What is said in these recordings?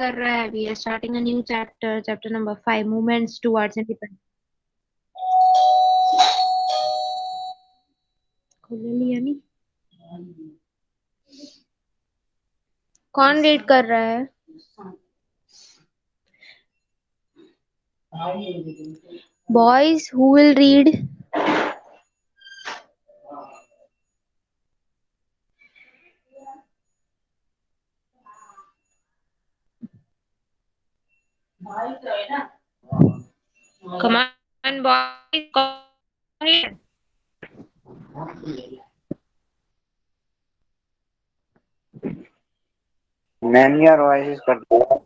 कर रहा है. We are starting a new chapter, chapter number 5, movements towards independence. खोल लिया नहीं. कौन रीड कर रहा है? Boys, who will read? Come on, boys. कौन read? मैम यार वॉइस करते हैं।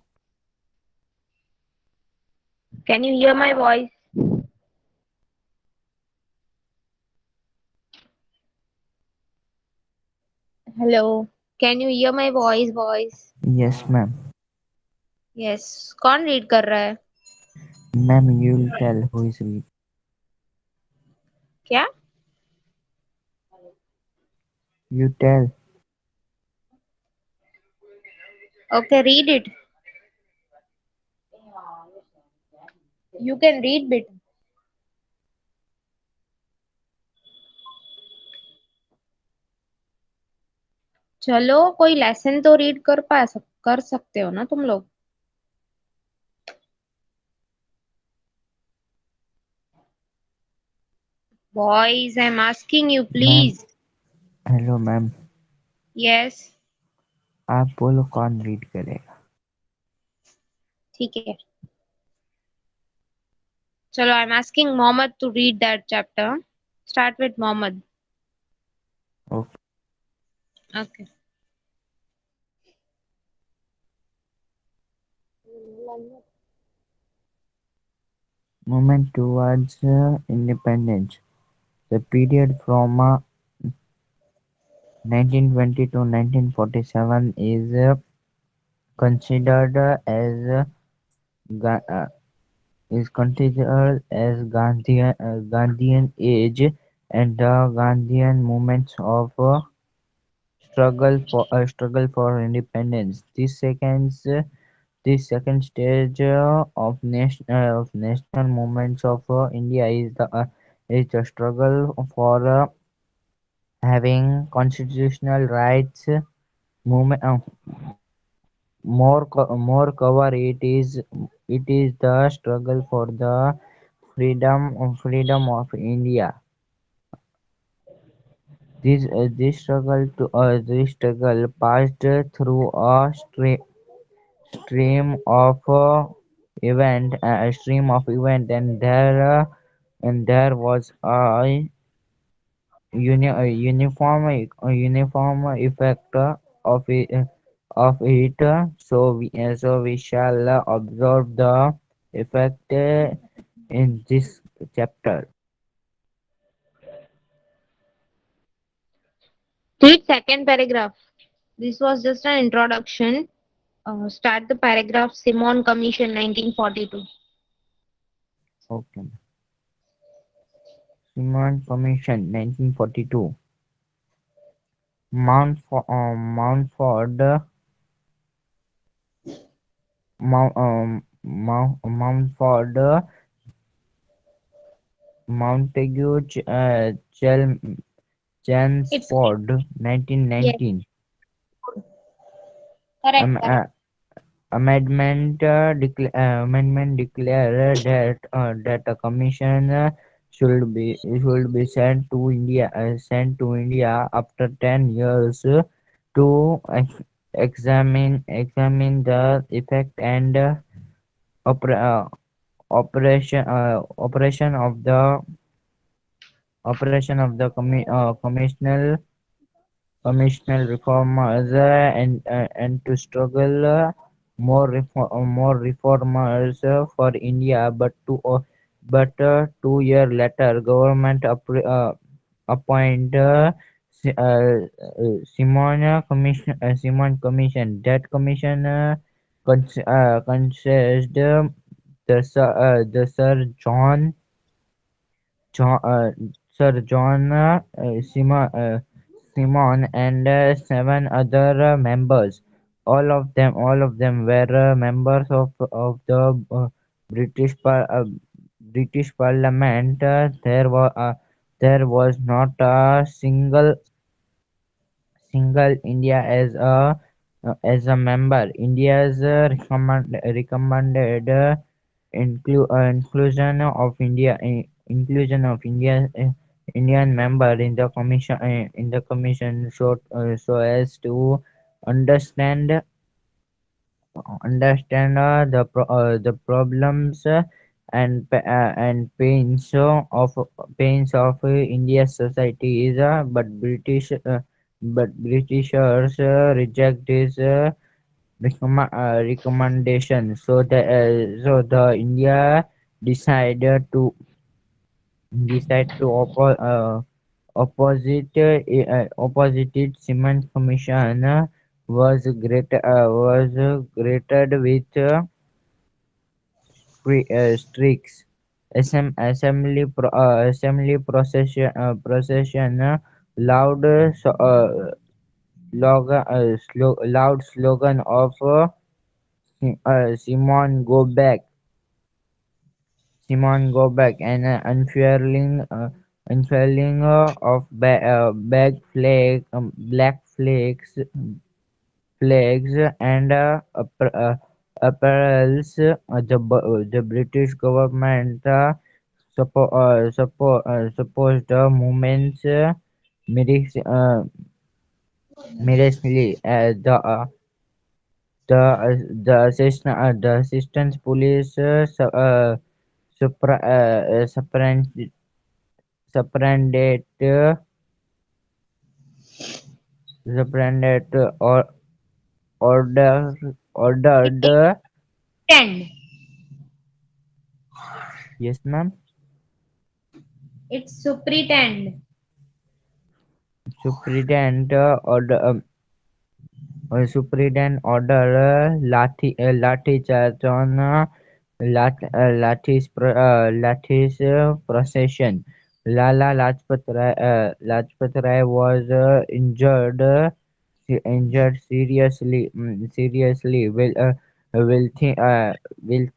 Can you hear my voice? Hello. Can you hear my voice, boys? Yes, ma'am. Yes. कौन read कर रहा है? Ma'am, you'll tell who is read. क्या? You tell. Okay, read it. You can read bit. चलो कोई lesson तो read कर सकते हो ना तुम लोग. Boys, I'm asking you, Ma'am, please. hello ma'am. Yes. आप बोलो कौन रीड करेगा? ठीक है. चलो, I'm asking Mohammed to read that chapter. Start with Mohammed. Okay. Okay. Movement towards independence. The period from 1920 to 1947 is considered as Ga- uh, Gandhian age and the Gandhian movements of struggle for independence. This second stage of national movements of India is the struggle for having constitutional rights. Movement more cover it is the struggle for the freedom of India. This struggle passed through a stream of event, and there was a uniform effect of it. So we shall observe the effect in this chapter. Read second paragraph. This was just an introduction. Start the paragraph. Simon Commission 1942. Okay. Simon Commission 1942. Mountford Montague It's Chelmsford yes. 1919. Correct. Am- Correct. uh, Amendment declare that a commission should be sent to India after 10 years to examine the effect and oper- uh, operation of the commissional reformers and to struggle more reformers for India, but 2 year later, government appoint Simon Commission. That commission consists the John, Sir John Simon and seven other members. all of them were members of the British Parliament. There was not a single India as a member. India's recommended inclusion of Indian member in the commission so as to understand the problems and pains of India's society is but Britishers reject this recommendation. So the India decided to opposite it. Cement Commission was greeted with streaks. Assembly procession, loud loud slogan of Simon go back, and unfurling of black flags and apparels. The British government supposed the movements miraculously. The assistant police superintendent or order ordered. Pretend. Yes, ma'am. It's superintend. Superintendent order lathi charge on Lathi's procession. Lala Lajpat Rai was injured seriously. Will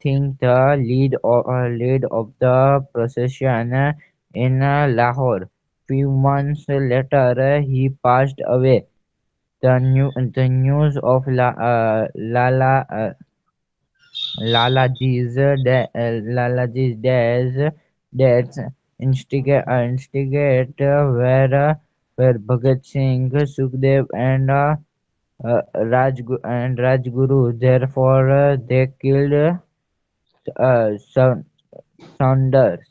think the lead of the procession in Lahore. Few months later, he passed away. The news of Lalaji's death instigate were Bhagat Singh, Sukhdev, and Rajguru. Therefore, they killed Sa- Saunders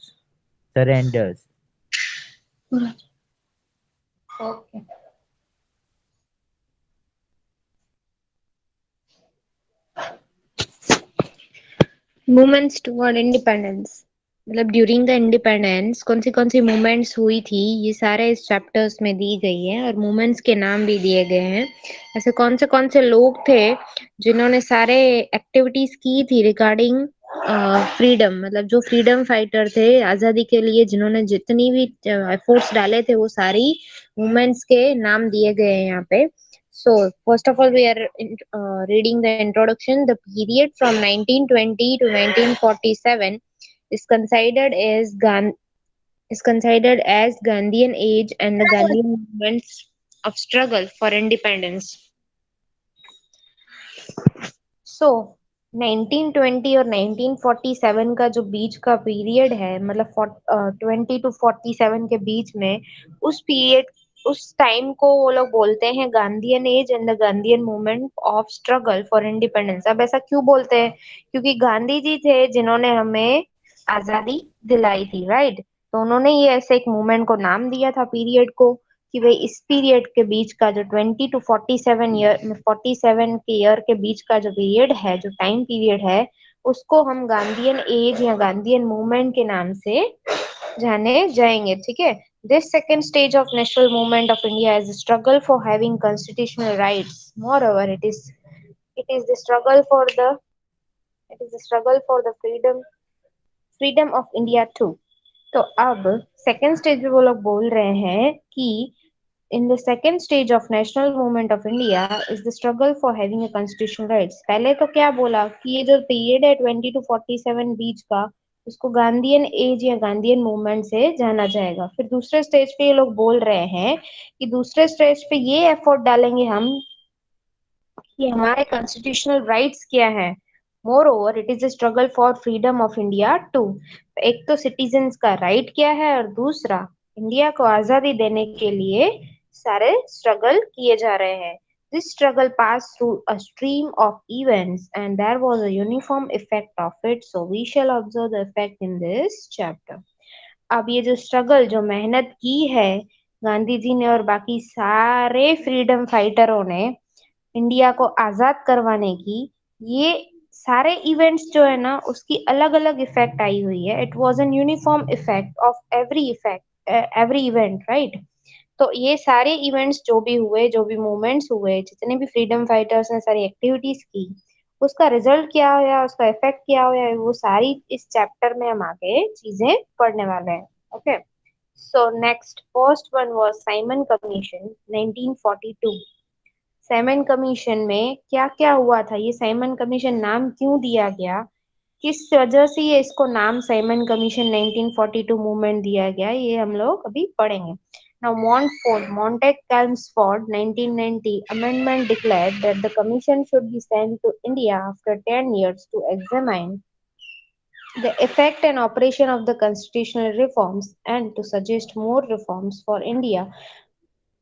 surrenders. Okay. Movements toward independence. मतलब during the independence कौन सी movements हुई थी, ये सारे इस chapters में दी गई है और मूवमेंट्स के नाम भी दिए गए हैं। ऐसे कौन से लोग थे जिन्होंने सारे एक्टिविटीज की थी रिगार्डिंग फ्रीडम, मतलब जो फ्रीडम फाइटर थे आजादी के लिए, जिन्होंने जितनी भी एफर्ट्स डाले थे, वो सारी मूवमेंट्स के नाम दिए गए हैं यहाँ पे। So, first of all, we are reading the introduction. The period from 1920 to 1947 is considered as Gandhian age and the Gandhian movements of struggle for independence. So, 1920 और 1947 का जो बीच का पीरियड है, मतलब 20 to 47 के बीच में, उस टाइम को वो लोग बोलते हैं Gandhian age and the Gandhian movement of struggle for independence. अब ऐसा क्यों बोलते हैं? क्योंकि गांधी जी थे जिन्होंने हमें आजादी दिलाई थी, राइट? तो उन्होंने ये ऐसे एक मूवमेंट को नाम दिया था पीरियड को, कि भाई इस पीरियड के बीच का जो 20 to 47 के ईयर के बीच का जो पीरियड है, जो टाइम पीरियड है, उसको हम गांधीयन एज या गांधीयन मूवमेंट के नाम से जाने जाएंगे, ठीक है? This second stage of national movement of India is struggle for having constitutional rights. Moreover, it is the struggle for the freedom of India too. तो अब सेकेंड स्टेज पे वो लोग बोल रहे हैं कि In the second stage of national movement of India is the struggle for having a constitutional rights. पहले तो क्या बोला कि ये जो पीरियड है 20 to 47 बीच का, उसको गांधीयन एज या गांधीयन मूवमेंट से जाना जाएगा। फिर दूसरे स्टेज पे ये लोग बोल रहे हैं कि दूसरे स्टेज पे ये एफर्ट डालेंगे हम कि हमारे कॉन्स्टिट्यूशनल राइट्स क्या है। Moreover it is a struggle for freedom of India too. एक तो सिटीजन्स का राइट क्या है और दूसरा इंडिया को आजादी देने के लिए सारे स्ट्रगल किए जा रहे हैं। This struggle passed through a stream of events and there was a uniform effect of it, so we shall observe the effect in this chapter. अब ये जो स्ट्रगल जो मेहनत की है गांधी जी ने और बाकी सारे फ्रीडम फाइटरों ने इंडिया को आजाद करवाने की, ये सारे इवेंट्स जो है ना उसकी अलग अलग इफेक्ट आई हुई है। It was an uniform effect of every effect every event, right. तो ये सारे इवेंट्स जो भी हुए, जो भी मूवमेंट्स हुए, जितने भी फ्रीडम फाइटर्स ने सारी एक्टिविटीज की, उसका रिजल्ट क्या हुआ, उसका इफेक्ट क्या हुआ, वो सारी इस चैप्टर में हम आगे चीजें पढ़ने वाले हैं। Okay, so next first one was Simon commission 1942। Simon commission में क्या क्या हुआ था, ये साइमन कमीशन नाम क्यों दिया गया, किस वजह से ये इसको नाम साइमन कमीशन 1942 मूवमेंट दिया गया, ये हम लोग अभी पढ़ेंगे। Now Montfort 1990 amendment declared that the commission should be sent to India after 10 years to examine the effect and operation of the constitutional reforms and to suggest more reforms for India।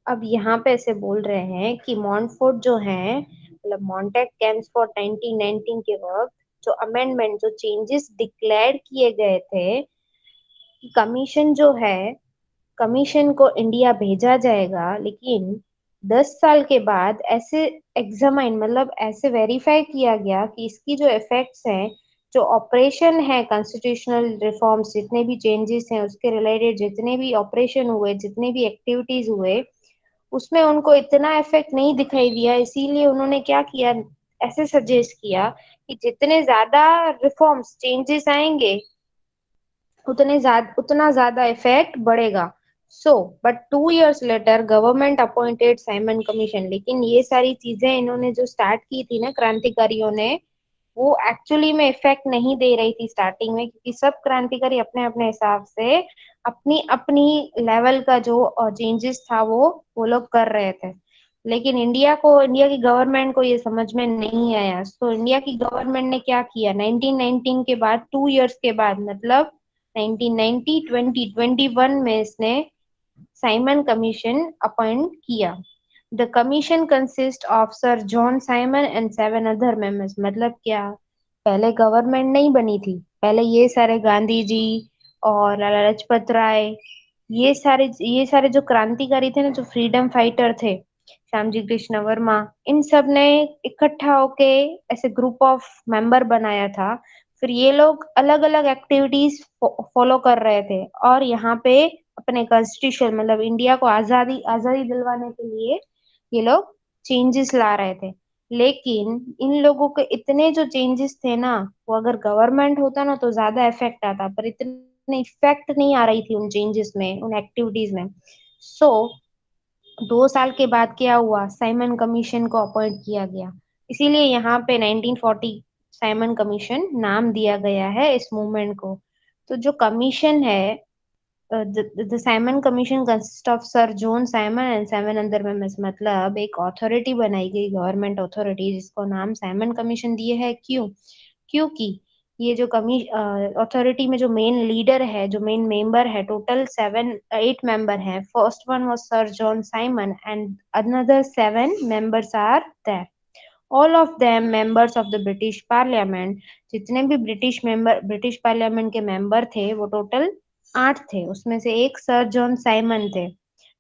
अब यहाँ पे ऐसे बोल रहे हैं कि मॉन्टफोर्ट जो है, मतलब मॉन्टेक कैम्सफोर्ड 1919 के वक्त जो अमेंडमेंट, जो चेंजेस डिक्लेयर किए गए थे कि कमीशन जो है, कमीशन को इंडिया भेजा जाएगा, लेकिन 10 साल के बाद ऐसे एग्जामाइन, मतलब ऐसे वेरीफाई किया गया कि इसकी जो इफेक्ट्स हैं, जो ऑपरेशन है, कॉन्स्टिट्यूशनल रिफॉर्म्स जितने भी चेंजेस हैं उसके रिलेटेड जितने भी ऑपरेशन हुए, जितने भी एक्टिविटीज हुए, उसमें उनको इतना इफेक्ट नहीं दिखाई दिया। इसीलिए उन्होंने क्या किया, ऐसे सजेस्ट किया कि जितने ज्यादा रिफॉर्म्स चेंजेस आएंगे उतना ज्यादा इफेक्ट बढ़ेगा। So but 2 years later government appointed Simon commission. लेकिन ये सारी चीजें इन्होंने जो स्टार्ट की थी ना क्रांतिकारियों ने, वो एक्चुअली में इफेक्ट नहीं दे रही थी स्टार्टिंग में, क्योंकि सब क्रांतिकारी अपने अपने हिसाब से अपनी अपनी लेवल का जो चेंजेस था वो लोग कर रहे थे। लेकिन इंडिया की गवर्नमेंट को ये समझ में नहीं आया। तो इंडिया की गवर्नमेंट ने क्या किया, 1919 के बाद 2 years के बाद, मतलब 1990 2021 में इसने साइमन कमीशन अपॉइंट किया। The commission consist of sir John Simon and 7 other members। मतलब क्या, पहले गवर्नमेंट नहीं बनी थी, पहले ये सारे गांधी जी और लाला लाजपत राय, ये सारे जो क्रांतिकारी थे ना, जो फ्रीडम फाइटर थे, श्यामजी कृष्ण वर्मा, इन सब ने इकट्ठा होके ऐसे ग्रुप ऑफ मेंबर बनाया था। फिर ये लोग अलग अलग एक्टिविटीज फॉलो कर रहे थे और यहाँ पे अपने कॉन्स्टिट्यूशन, मतलब इंडिया को आजादी आजादी दिलवाने के लिए ये लोग चेंजेस ला रहे थे। लेकिन इन लोगों के इतने जो चेंजेस थे ना, वो अगर गवर्नमेंट होता ना तो ज्यादा इफेक्ट आता, पर इतने इफेक्ट नहीं आ रही थी उन चेंजेस में, उन एक्टिविटीज में। सो 2 साल के बाद क्या हुआ, साइमन कमीशन को अपॉइंट किया गया। इसीलिए यहाँ पे 1940 साइमन कमीशन नाम दिया गया है इस मूवमेंट को। तो जो कमीशन है, the Simon commission consist of sir John Simon and 7 other members। मतलब एक अथॉरिटी बनाई गई, गवर्नमेंट अथॉरिटी, जिसको नाम साइमन कमीशन दिए है। क्यों, क्योंकि ये जो कमी अथॉरिटी में जो मेन लीडर है, जो मेन मेंबर है, टोटल 7 8 मेंबर हैं। First one was sir John Simon and another 7 members are there, all of them members of the British parliament. जितने भी ब्रिटिश पार्लियामेंट के मेंबर थे वो टोटल 8 थे, उसमें से एक सर जॉन साइमन थे।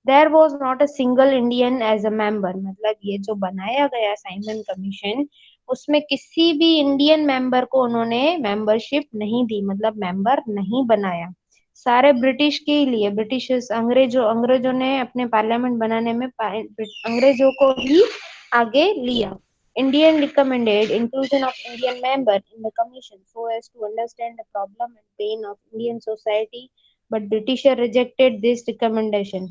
There was not a single Indian as a member. मतलब ये जो बनाया गया साइमन कमीशन, उसमें किसी भी इंडियन मेंबर को उन्होंने मेंबरशिप नहीं दी, मतलब मेंबर नहीं बनाया। सारे ब्रिटिश के ही लिए, ब्रिटिशर्स, अंग्रेजों ने अपने पार्लियामेंट बनाने में अंग्रेजों को ही आगे लिया। Indian recommended inclusion of Indian member in the commission so as to understand the problem and pain of Indian society, but Britisher rejected this recommendation.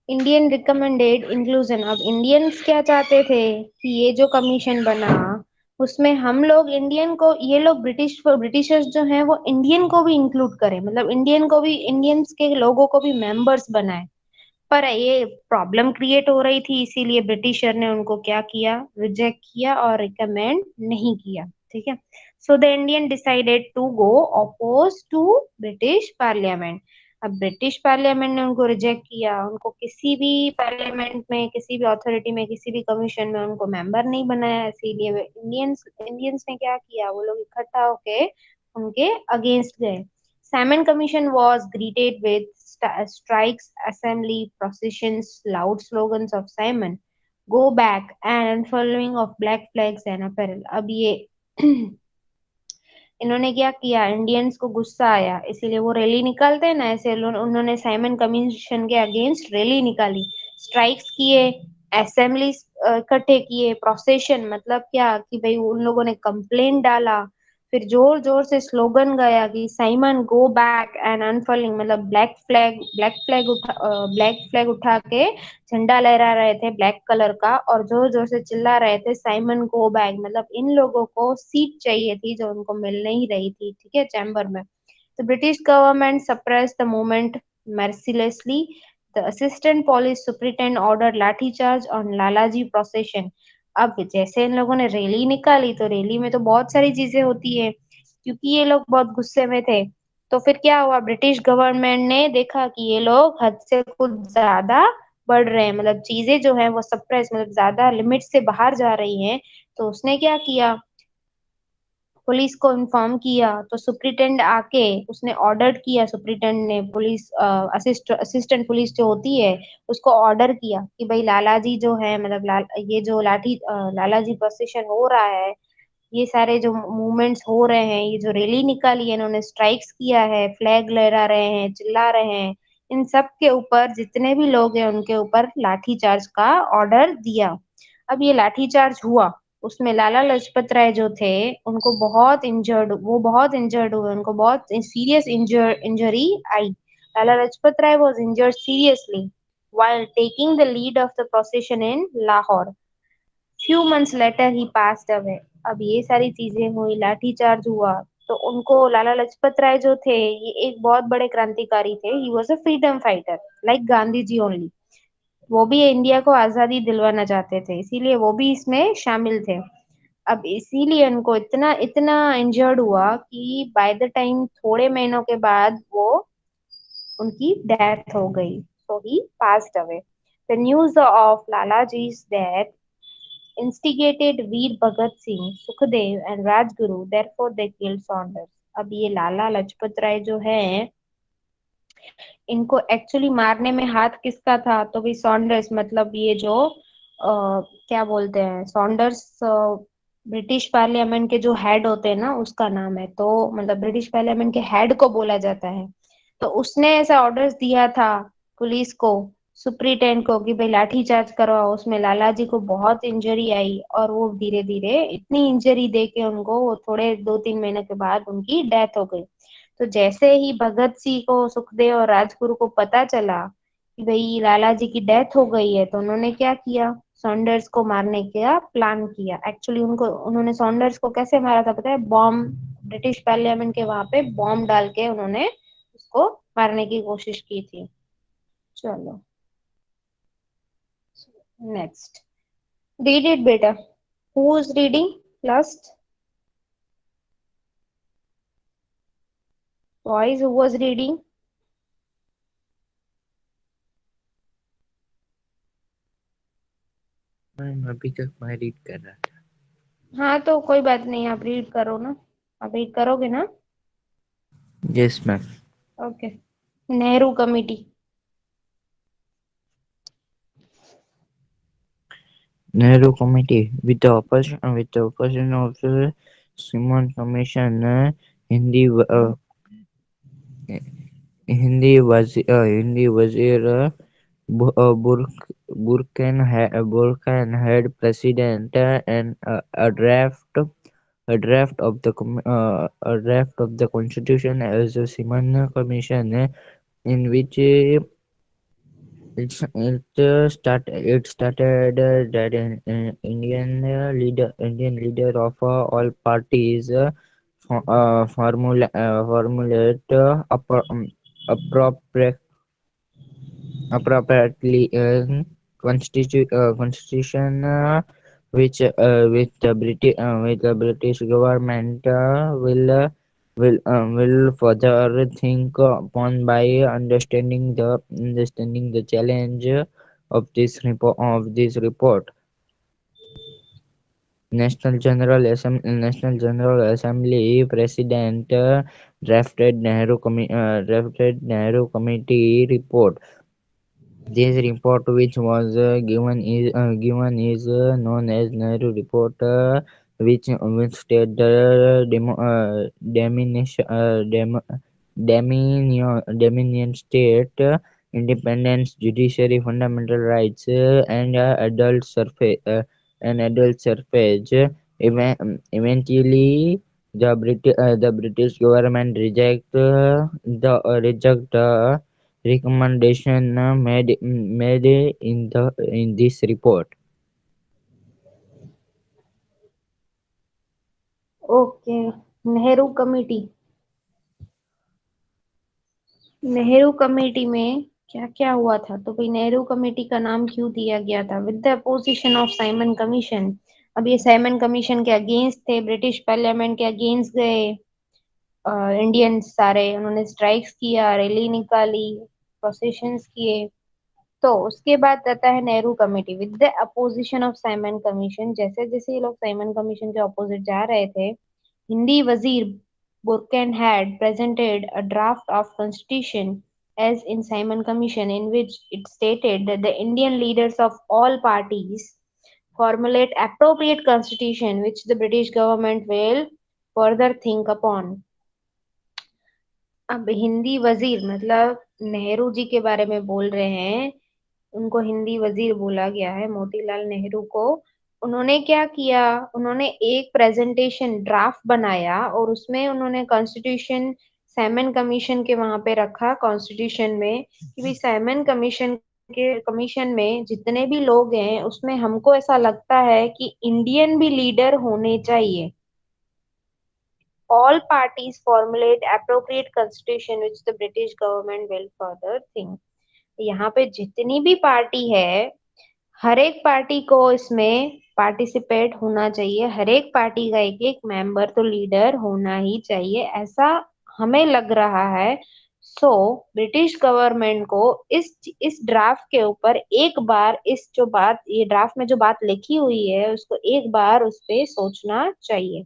Indian recommended inclusion. अब इंडियंस क्या चाहते थे कि ये जो कमीशन बना उसमें हम लोग इंडियन को, ये लोग ब्रिटिशर्स जो हैं वो इंडियन को भी इंक्लूड करें, मतलब इंडियन को भी, इंडियंस के लोगों को भी मेंबर्स बनाए। पर ये प्रॉब्लम क्रिएट हो रही थी, इसीलिए ब्रिटिशर ने उनको क्या किया, रिजेक्ट किया और रिकमेंड नहीं किया। ठीक है। So the Indian decided to go oppose to British parliament. अब ब्रिटिश पार्लियामेंट ने उनको रिजेक्ट किया, उनको किसी भी पार्लियामेंट में, किसी भी अथॉरिटी में, किसी भी कमीशन में उनको मेंबर नहीं बनाया। इसीलिए इंडियंस इंडियंस ने क्या किया, वो लोग इकट्ठा होके उनके अगेंस्ट गए। Simon Commission was greeted with strikes, assembly, processions, loud slogans of Simon, go back, and unfurling of black flags and apparel. अब ये इन्होंने क्या किया, इंडियंस को गुस्सा आया, इसीलिए वो रैली निकालते हैं ना, ऐसे उन्होंने साइमन कमीशन के अगेंस्ट रैली निकाली, स्ट्राइक्स किए, असेंबली इकट्ठे किए, प्रोसेशन मतलब क्या कि भाई उन लोगों ने कंप्लेंट डाला, फिर जोर जोर से स्लोगन गाया कि साइमन गो बैक एंड अनफर्लिंग, मतलब ब्लैक फ्लैग उठा के झंडा लहरा रहे थे ब्लैक कलर का, और जोर जोर से चिल्ला रहे थे साइमन गो बैक, मतलब इन लोगों को सीट चाहिए थी जो उनको मिल नहीं रही थी। ठीक है, चैम्बर में। The British government suppressed the movement mercilessly. The assistant police superintendent ordered लाठी चार्ज on लालाजी procession. अब जैसे इन लोगों ने रैली निकाली, तो रैली में तो बहुत सारी चीजें होती है, क्योंकि ये लोग बहुत गुस्से में थे। तो फिर क्या हुआ, ब्रिटिश गवर्नमेंट ने देखा कि ये लोग हद से कुछ ज्यादा बढ़ रहे हैं, मतलब चीजें जो है वो सप्रेस, मतलब ज्यादा लिमिट से बाहर जा रही हैं। तो उसने क्या किया, पुलिस को इन्फॉर्म किया। तो सुप्रिटेंडेंट आके उसने ऑर्डर किया, सुप्रिटेंडेंट ने पुलिस असिस्टेंट पुलिस जो होती है उसको ऑर्डर किया कि भाई लाला जी जो है, मतलब ये जो लाला जी प्रोसेशन हो रहा है, ये सारे जो मूवमेंट्स हो रहे हैं, ये जो रैली निकाली है, इन्होंने स्ट्राइक्स किया है, फ्लैग लहरा रहे हैं, चिल्ला रहे हैं, इन सब के ऊपर जितने भी लोग हैं उनके ऊपर लाठी चार्ज का ऑर्डर दिया। अब ये लाठी चार्ज हुआ, उसमें लाला लाजपत राय जो थे उनको बहुत इंजर्ड, वो बहुत इंजर्ड हुए, उनको बहुत सीरियस इंजरी आई। Lala Lajpat Rai was injured seriously while taking the lead of the procession in Lahore. Few months later he passed away. अब ये सारी चीजें हुई, लाठी चार्ज हुआ, तो उनको लाला लाजपत राय जो थे ये एक बहुत बड़े क्रांतिकारी थे। He was a freedom fighter like Gandhi ji only. वो भी इंडिया को आजादी दिलवाना चाहते थे, इसीलिए वो भी इसमें शामिल थे। अब इसीलिए उनको इतना इतना इंजर्ड हुआ कि बाय द टाइम थोड़े महीनों के बाद वो उनकी डेथ हो गई। So he passed away. The news of Lalaji's death instigated Veer Bhagat Singh, Sukhdev and Rajguru, therefore they killed Saunders. अब ये लाला लाजपत राय जो है, इनको एक्चुअली मारने में हाथ किसका था, तो भी सॉन्डर्स, मतलब ये जो क्या बोलते हैं, सॉन्डर्स ब्रिटिश पार्लियामेंट के जो हेड होते हैं ना, उसका नाम है। तो मतलब ब्रिटिश पार्लियामेंट के हेड को बोला जाता है। तो उसने ऐसा ऑर्डर्स दिया था पुलिस को, सुप्रिटेंडेंट को, कि भाई लाठी चार्ज करवाओ। उसमें लाला जी को बहुत इंजरी आई, और वो धीरे धीरे इतनी इंजरी दे के उनको, वो थोड़े 2-3 महीने के बाद उनकी डेथ हो गई। तो जैसे ही भगत सिंह को, सुखदेव और राजगुरु को पता चला कि भाई लाला जी की डेथ हो गई है, तो उन्होंने क्या किया, सॉन्डर्स को मारने का प्लान किया। एक्चुअली उन्होंने सॉन्डर्स को कैसे मारा था पता है, बॉम्ब, ब्रिटिश पार्लियामेंट के वहां पे बॉम्ब डाल के उन्होंने उसको मारने की कोशिश की थी। चलो नेक्स्ट, रीड इट बेटा। Who is reading last? Boys, who was reading? Ma'am अभी तक मैं रीड कर रहा था। हाँ तो कोई बात नहीं, आप रीड करो ना, आप रीड करोगे ना? Yes ma'am. Okay. Nehru committee. Nehru Committee with the opposition of Simon Commission, Hindi वजीर Burkan had president and a draft of the constitution as a Simon Commission in which It started that an Indian leader of all parties formulate appropriate appropriately constitution which the British government will further think upon by understanding the challenge of this report. National General Assembly President drafted Nehru Committee report. This report, which was given is known as Nehru Report, which state the Dominion state, independence, judiciary, fundamental rights, and adult suffrage. Eventually, the British government reject the recommendation made in this report. Okay. Nehru committee, Nehru committee में क्या क्या हुआ था? तो भाई Nehru committee का नाम क्यों दिया गया था? With the opposition of Simon commission. अब ये साइमन कमीशन के अगेंस्ट थे, ब्रिटिश पार्लियामेंट के अगेंस्ट गए इंडियन सारे, उन्होंने स्ट्राइक्स किया, रैली निकाली, प्रोसेशंस किए। तो उसके बाद आता है Nehru committee with the opposition of Simon commission. जैसे जैसे ये लोग साइमन कमीशन के ऑपोजिट जा रहे थे, हिंदी वजीर Burken had presented a draft of constitution as in Simon Commission, in which it stated that the Indian leaders of all parties formulate appropriate constitution which the British government will further think upon. अब हिंदी वजीर मतलब नेहरू जी के बारे में बोल रहे हैं, उनको हिंदी वजीर बोला गया है, मोतीलाल नेहरू को। उन्होंने क्या किया? उन्होंने एक प्रेजेंटेशन ड्राफ्ट बनाया और उसमें उन्होंने कॉन्स्टिट्यूशन साइमन कमीशन के वहां पे रखा कॉन्स्टिट्यूशन में कि भाई साइमन कमीशन में जितने भी लोग हैं उसमें हमको ऐसा लगता है कि इंडियन भी लीडर होने चाहिए। All parties formulate appropriate constitution which the British government will further think. यहाँ पे जितनी भी पार्टी है, हर एक पार्टी को इसमें पार्टिसिपेट होना चाहिए, हर एक पार्टी का एक एक मेंबर तो लीडर होना ही चाहिए, ऐसा हमें लग रहा है। सो ब्रिटिश गवर्नमेंट को इस ड्राफ्ट के ऊपर एक बार इस जो बात ये ड्राफ्ट में जो बात लिखी हुई है उसको एक बार उस पे सोचना चाहिए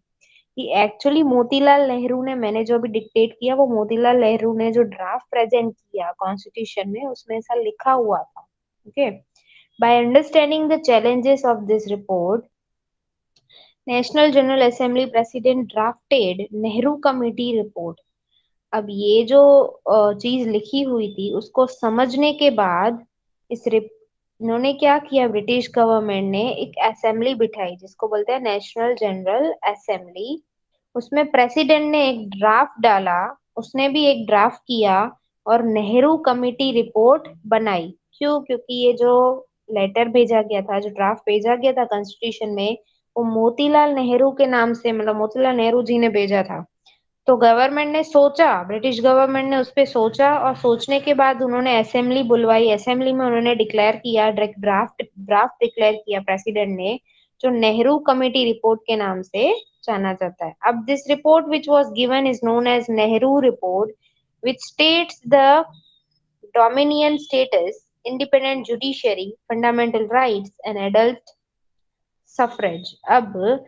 कि एक्चुअली मोतीलाल नेहरू ने, मैंने जो भी डिक्टेट किया वो मोतीलाल नेहरू ने जो ड्राफ्ट प्रेजेंट किया कॉन्स्टिट्यूशन में उसमें ऐसा लिखा हुआ था। Okay, by understanding the challenges of this report, national general assembly president drafted Nehru committee report. अब ये जो चीज लिखी हुई थी उसको समझने के बाद इन्होंने क्या किया, ब्रिटिश गवर्नमेंट ने एक असेंबली बिठाई जिसको बोलते हैं नेशनल जनरल असेंबली। उसमें प्रेसिडेंट ने एक ड्राफ्ट डाला, उसने भी एक ड्राफ्ट किया और नेहरू कमेटी रिपोर्ट बनाई। क्यों? क्योंकि ये जो लेटर भेजा गया था, जो ड्राफ्ट भेजा गया था कॉन्स्टिट्यूशन में, वो मोतीलाल नेहरू के नाम से, मतलब मोतीलाल नेहरू जी ने भेजा था। तो गवर्नमेंट ने सोचा, ब्रिटिश गवर्नमेंट ने उस पे सोचा और सोचने के बाद उन्होंने असेंबली बुलवाई। असेंबली में उन्होंने डिक्लेयर किया, ड्राफ्ट ड्राफ्ट डिक्लेयर किया प्रेसिडेंट ने, जो नेहरू कमेटी रिपोर्ट के नाम से जाना जाता है। अब this report which was given is known as Nehru report which states the dominion status, independent judiciary, fundamental rights and adult suffrage. अब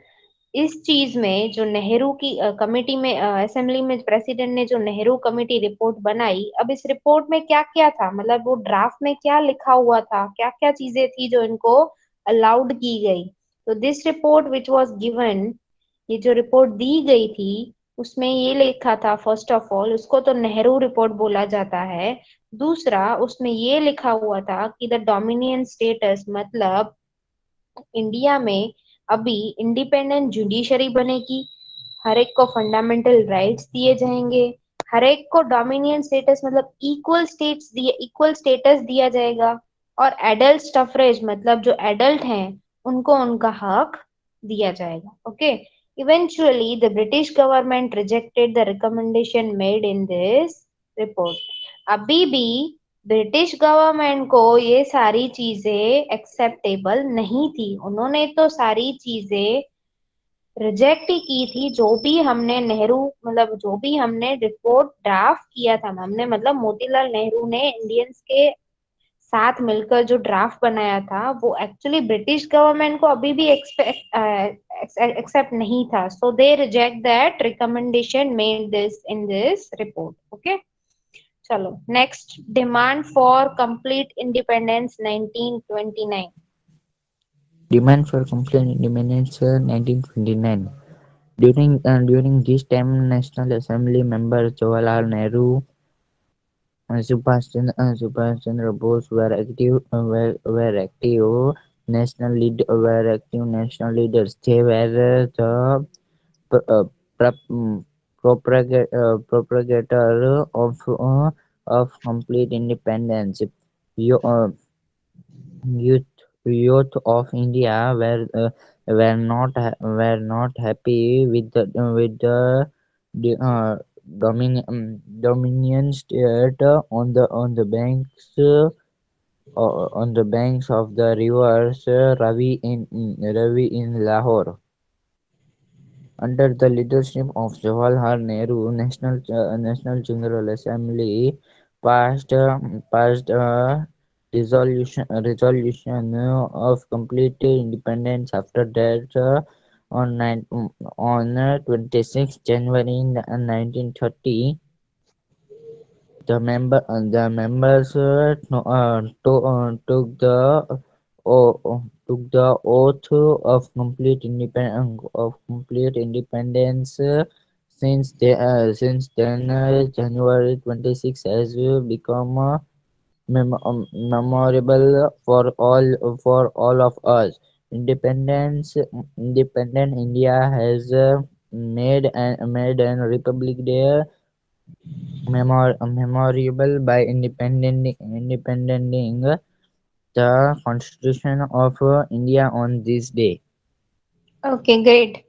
इस चीज में जो नेहरू की कमेटी में असेंबली में प्रेसिडेंट ने जो नेहरू कमेटी रिपोर्ट बनाई, अब इस रिपोर्ट में क्या क्या था, मतलब वो ड्राफ्ट में क्या लिखा हुआ था, क्या क्या चीजें थी जो इनको अलाउड की गई। तो this report which was given, ये जो रिपोर्ट दी गई थी उसमें ये लिखा था, फर्स्ट ऑफ ऑल उसको तो नेहरू रिपोर्ट बोला जाता है। दूसरा, उसमें ये लिखा हुआ था कि द डोमिनियन स्टेटस, मतलब इंडिया में अभी इंडिपेंडेंट जुडिशरी बनेगी, हर एक को फंडामेंटल राइट्स दिए जाएंगे, हर एक को डोमिनियन स्टेटस मतलब इक्वल स्टेटस दिया जाएगा। और एडल्ट सफरेज मतलब जो एडल्ट हैं उनको उनका हक दिया जाएगा। Okay. Eventually the British government rejected the recommendation made in this report. अभी भी ब्रिटिश गवर्नमेंट को ये सारी चीजें एक्सेप्टेबल नहीं थी, उन्होंने तो सारी चीजें रिजेक्ट ही की थी। जो भी हमने नेहरू मतलब जो भी हमने रिपोर्ट ड्राफ्ट किया था, हमने मतलब मोतीलाल नेहरू ने इंडियंस के साथ मिलकर जो ड्राफ्ट बनाया था वो एक्चुअली ब्रिटिश गवर्नमेंट को अभी भी एक्सेप्ट नहीं था। So they reject that recommendation made this in this report. Okay. चलो next, demand for complete independence 1929। Demand for complete independence 1929. During this time, National Assembly members Jawaharlal Nehru and Subhash Chandra Bose were active national leaders. They were the pr- uh, propagator of complete independence. You, youth youth of India were not happy with the Dominion state on the banks of the rivers Ravi in Lahore. Under the leadership of Jawaharlal Nehru, National General Assembly passed a resolution of complete independence. After that, on 26 January 1930, the members took the oath of complete independence. Since then, January 26 has become memorable for all of us. Independent India has made an Republic Day memorable by independing the Constitution of India on this day. Okay great.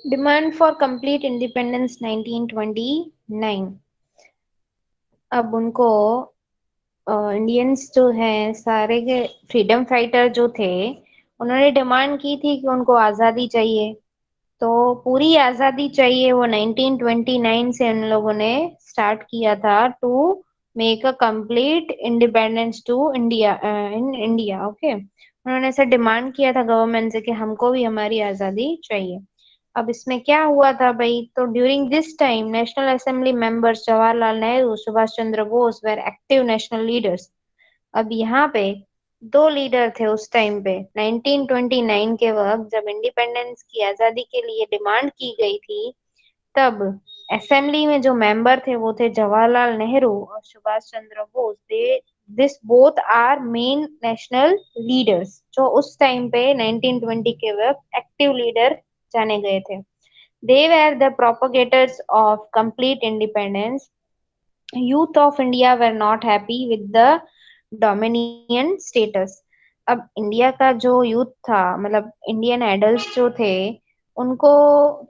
Demand for complete independence 1929। अब उनको Indians जो हैं सारे के freedom fighter जो थे उन्होंने demand की थी कि उनको आज़ादी चाहिए। तो पूरी आज़ादी चाहिए वो 1929 से उन लोगों ने स्टार्ट किया था to make a complete independence to India in India. Okay. उन्होंने ऐसा डिमांड किया था गवर्नमेंट से कि हमको भी हमारी आज़ादी चाहिए। अब इसमें क्या हुआ था भाई, तो during this time national assembly members Jawaharlal Nehru Subhash Chandra Bose were active national leaders. अब यहाँ पे दो लीडर थे उस टाइम पे 1929 के वक्त जब इंडिपेंडेंस की आजादी के लिए डिमांड की गई थी। तब असेंबली में जो मेंबर थे वो थे जवाहरलाल नेहरू और Subhash Chandra Bose. They this both are main national leaders जो उस टाइम पे 1920 के वक्त एक्टिव लीडर जाने गए थे। They were the propagators of complete independence. Youth of India were not happy with the dominion status. अब इंडिया का जो यूथ था मतलब इंडियन एडल्ट्स जो थे उनको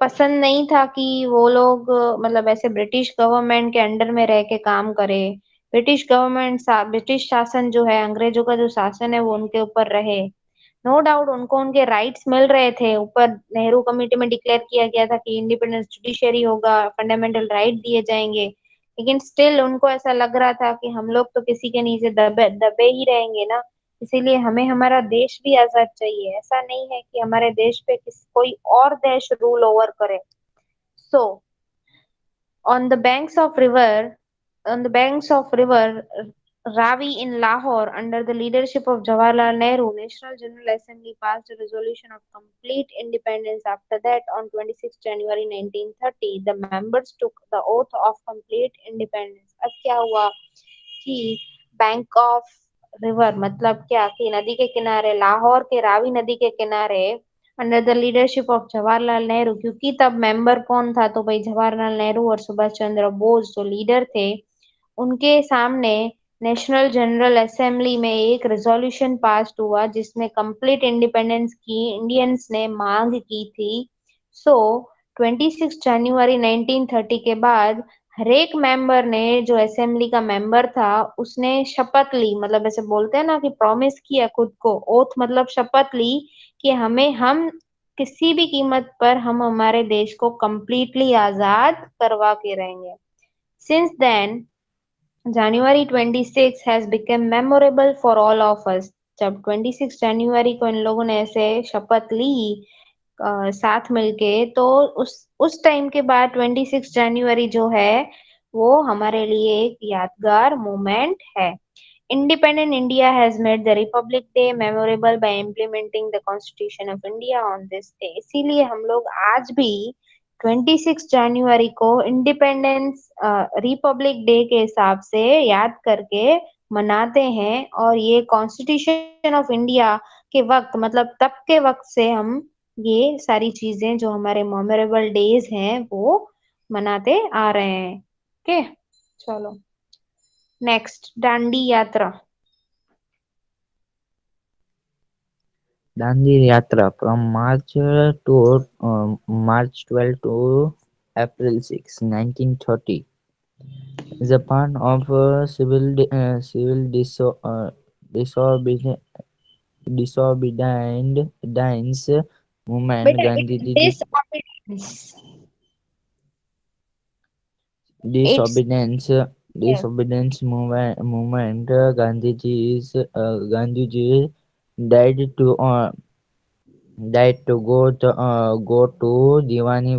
पसंद नहीं था कि वो लोग मतलब ऐसे ब्रिटिश गवर्नमेंट के अंडर में रह के काम करे। ब्रिटिश शासन जो है अंग्रेजों का जो शासन है वो उनके ऊपर रहे। नो डाउट उनको उनके राइट्स मिल रहे थे। ऊपर नेहरू कमेटी में डिक्लेयर किया गया था कि इंडिपेंडेंस जुडिशरी होगा, फंडामेंटल राइट दिए जाएंगे, लेकिन स्टिल उनको ऐसा लग रहा था कि हम लोग तो किसी के नीचे दबे दबे ही रहेंगे ना, इसीलिए हमें हमारा देश भी आजाद चाहिए। ऐसा नहीं है कि हमारे देश पे कोई और देश रूल ओवर करे। सो on the banks of river on the banks of river Ravi in Lahore, under the leadership of Jawaharlal Nehru, National General Assembly passed a resolution of complete independence. After that, on 26 January 1930, the members took the oath of complete independence. अब क्या हुआ कि bank of river मतलब क्या कि नदी के किनारे, लाहौर के रावी नदी के किनारे under the leadership of Jawaharlal Nehru, क्योंकि तब मेंबर कौन था तो भाई जवाहरलाल नेहरू और सुभाष चंद्र बोस जो लीडर थे उनके सामने नेशनल जनरल असेंबली में एक रेजोल्यूशन पास हुआ जिसमें कंप्लीट इंडिपेंडेंस की इंडियंस ने मांग की थी। सो 26 जनवरी 1930 के बाद हर एक मेंबर ने, जो असेंबली का मेंबर था, उसने शपथ ली, मतलब ऐसे बोलते हैं ना कि प्रॉमिस किया खुद को, ओथ मतलब शपथ ली कि हम किसी भी कीमत पर हम हमारे देश को कंप्लीटली आजाद करवा के रहेंगे। Since then January 26 has become memorable for all of us। जब 26 जनवरी को इन लोगों ने ऐसे शपथ ली साथ मिलके, तो उस टाइम के बाद 26 जनवरी जो है वो हमारे लिए एक यादगार मोमेंट है। Independent India has made the Republic Day memorable by implementing the Constitution of India on this day। इसीलिए हम लोग आज भी 26 जनवरी को इंडिपेंडेंस रिपब्लिक डे के हिसाब से याद करके मनाते हैं, और ये कॉन्स्टिट्यूशन ऑफ इंडिया के वक्त, मतलब तब के वक्त से हम ये सारी चीजें जो हमारे मेमोरेबल डेज हैं वो मनाते आ रहे हैं। ओके, चलो नेक्स्ट, दांडी यात्रा। Dandi Yatra from March 12 to April 6, 1930 is a part of civil disobedience disobedience movement. बेटा disobedience, it's Disobedience yeah. movement. Gandhiji died to go to Divani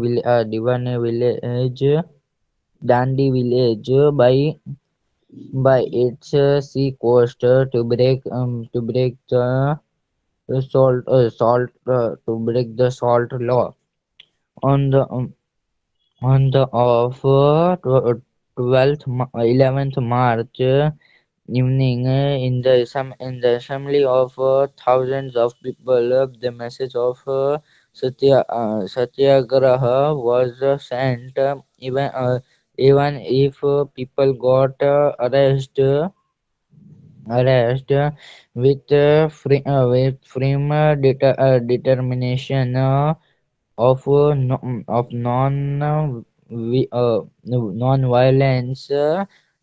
village, Dandi village by its sea coast to break the salt law on the of 11th March evening in the assembly of thousands of people. The message of Satyagraha was sent, even if people got arrest with firm determination of non-violence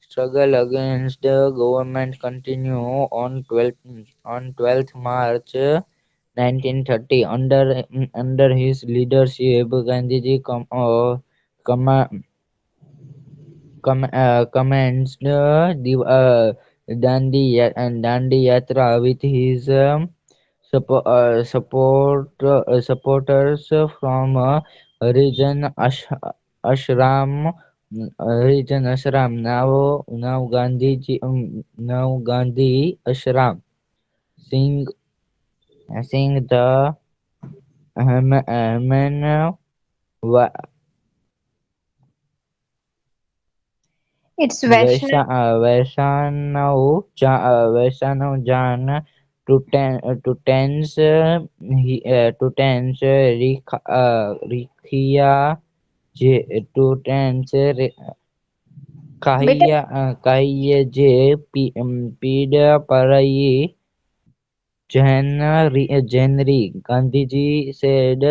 struggle against the government continue on 12th March 1930 under his leadership. Gandhiji commenced Dandi Yatra with his supporters from Ashram Ashram, now Gandhi Ashram, sing the Haman It's Vaishnav. Vaishnav Jan to tense Rikhiya to tense बेटा Kahiya J Pida Parai January. Gandhiji said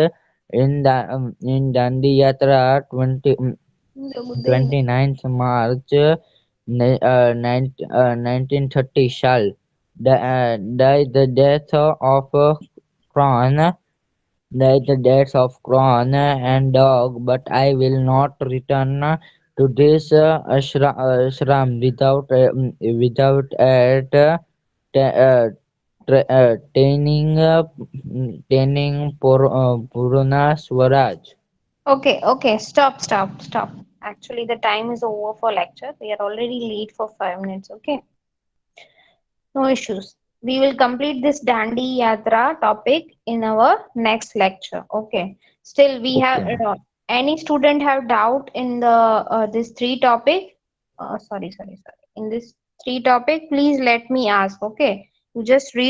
in Dandi Yatra 29th March 1930 shall die the death of crown the deaths of crown and dog, but I will not return to this ashram without attaining Purana Swaraj. okay, stop. Actually the time is over for lecture. We are already late for 5 minutes. Okay, no issues. We will complete this Dandi Yatra topic in our next lecture. Okay, still we have Okay, ma'am. any student have doubt in the this three topic, sorry, in this three topic, please let me ask. Okay, you just read